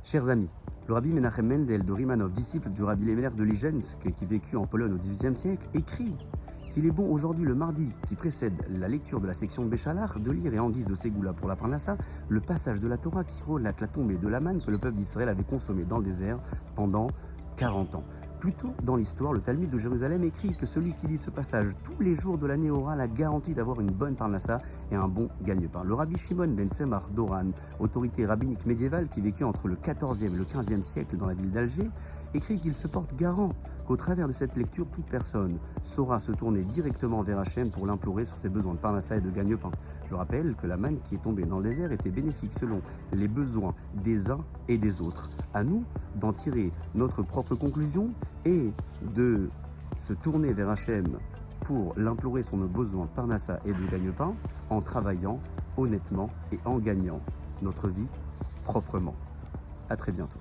Chers amis, le rabbi Menachem Mendel de Rimanov, disciple du rabbi Lémener de Lijensk, qui vécut en Pologne au XVIIIe siècle, écrit qu'il est bon aujourd'hui, le mardi qui précède la lecture de la section de Béchalach, de lire et en guise de Ségoula pour la Parnassa, le passage de la Torah qui relate la tombée de la manne que le peuple d'Israël avait consommée dans le désert pendant 40 ans. Plus tôt dans l'histoire, le Talmud de Jérusalem écrit que celui qui lit ce passage tous les jours de l'année aura la garantie d'avoir une bonne parnassa et un bon gagne-pain. Le rabbi Shimon ben Tzemach d'Oran, autorité rabbinique médiévale qui vécut entre le XIVe et le XVe siècle dans la ville d'Alger, écrit qu'il se porte garant qu'au travers de cette lecture, toute personne saura se tourner directement vers Hachem pour l'implorer sur ses besoins de parnassa et de gagne-pain. Je rappelle que la manne qui est tombée dans le désert était bénéfique selon les besoins des uns et des autres. À nous d'en tirer notre propre conclusion et de se tourner vers Hachem pour l'implorer sur nos besoins de parnassa et de gagne-pain en travaillant honnêtement et en gagnant notre vie proprement. À très bientôt.